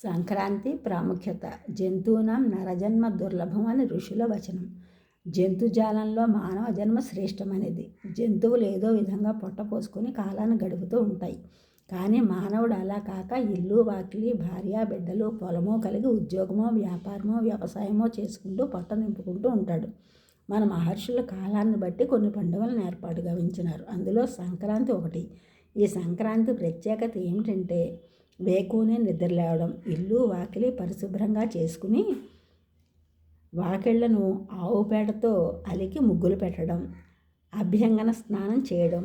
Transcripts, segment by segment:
సంక్రాంతి ప్రాముఖ్యత. జంతూనాం నరజన్మ దుర్లభం అని ఋషుల వచనం. జంతుజాలంలో మానవ జన్మ శ్రేష్టమైనది. జంతువులు ఏదో విధంగా పొట్ట పోసుకొని కాలాన్ని గడుపుతూ ఉంటాయి. కానీ మానవుడు అలా కాక ఇల్లు వాకిలి భార్య బిడ్డలు పొలమో కలిగి ఉద్యోగమో వ్యాపారమో వ్యవసాయమో చేసుకుంటూ పొట్ట నింపుకుంటూ ఉంటాడు. మన మహర్షులు కాలాన్ని బట్టి కొన్ని పండుగలను ఏర్పాటు గావించినారు. అందులో సంక్రాంతి ఒకటి. ఈ సంక్రాంతి ప్రత్యేకత ఏమిటంటే వేకువనే నిద్రలేవడం, ఇల్లు వాకిలి పరిశుభ్రంగా చేసుకుని వాకిళ్లను ఆవు పేడతో అలికి ముగ్గులు పెట్టడం, అభ్యంగన స్నానం చేయడం,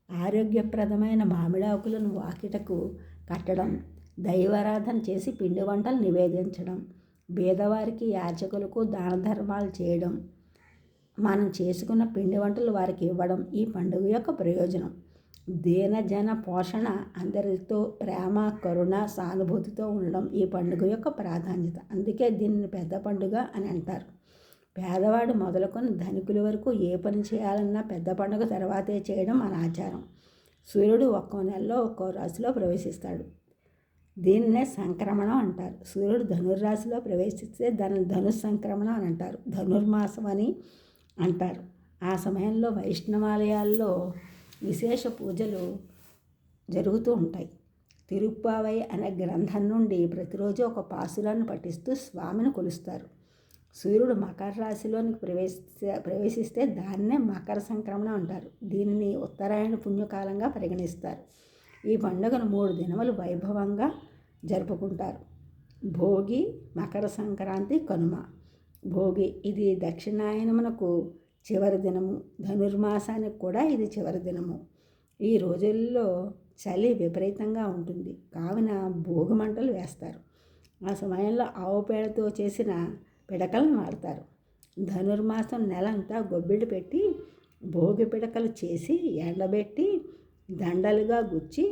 ఆరోగ్యప్రదమైన మామిడాకులను వాకిటకు కట్టడం, దైవారాధన చేసి పిండి వంటలు నివేదించడం, బీదవారికి యాచకులకు దాన ధర్మాలు చేయడం, మనం చేసుకున్న పిండి వంటలు వారికి ఇవ్వడం ఈ పండుగ యొక్క ప్రయోజనం. దీనజన పోషణ, అందరితో ప్రేమ కరుణ సానుభూతితో ఉండడం ఈ పండుగ యొక్క ప్రాధాన్యత. అందుకే దీనిని పెద్ద పండుగ అని అంటారు. పేదవాడు మొదలుకొని ధనికుల వరకు ఏ పని చేయాలన్నా పెద్ద పండుగ తర్వాతే చేయడం మన ఆచారం. సూర్యుడు ఒక్కో నెలలో ఒక్కో రాశిలో ప్రవేశిస్తాడు. దీన్నే సంక్రమణం అంటారు. సూర్యుడు ధనుర్రాశిలో ప్రవేశిస్తే దానిని ధనుస్సంక్రమణం అని అంటారు. ధనుర్మాసం అని అంటారు. ఆ సమయంలో వైష్ణవాలయాల్లో విశేష పూజలు జరుగుతూ ఉంటాయి. తిరుప్పావై అనే గ్రంథం నుండి ప్రతిరోజు ఒక పాసురాన్ని పఠిస్తూ స్వామిని కొలుస్తారు. సూర్యుడు మకర రాశిలోనికి ప్రవేశిస్తే దాన్నే మకర సంక్రమణం అంటారు. దీనిని ఉత్తరాయణ పుణ్యకాలంగా పరిగణిస్తారు. ఈ పండుగను 3 దినములు వైభవంగా జరుపుకుంటారు. భోగి, మకర సంక్రాంతి, కనుమ. భోగి ఇది దక్షిణాయనమునకు చివరి దినము. ధనుర్మాసానికి కూడా ఇది చివరి దినము. ఈ రోజుల్లో చలి విపరీతంగా ఉంటుంది. కావున భోగి మంటలు వేస్తారు. ఆ సమయంలో ఆవు పేడతో చేసిన పిడకలను వాడతారు. ధనుర్మాసం నెలంతా గొబ్బిళ్ళు పెట్టి భోగి పిడకలు చేసి ఎండబెట్టి దండలుగా గుచ్చి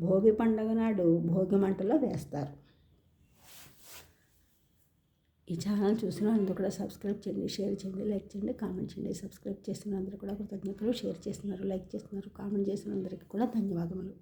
భోగి పండుగ నాడు భోగి మంటలో వేస్తారు. ఈ ఛానల్ చూసిన అందరూ కూడా సబ్స్క్రైబ్ చేయండి, షేర్ చేయండి, లైక్ చేయండి, కామెంట్ చేయండి. సబ్స్క్రైబ్ చేస్తున్న అందరూ కూడా కృతజ్ఞతలు. షేర్ చేస్తున్నారు, లైక్ చేస్తున్నారు, కామెంట్ చేసిన అందరికీ కూడా ధన్యవాదములు.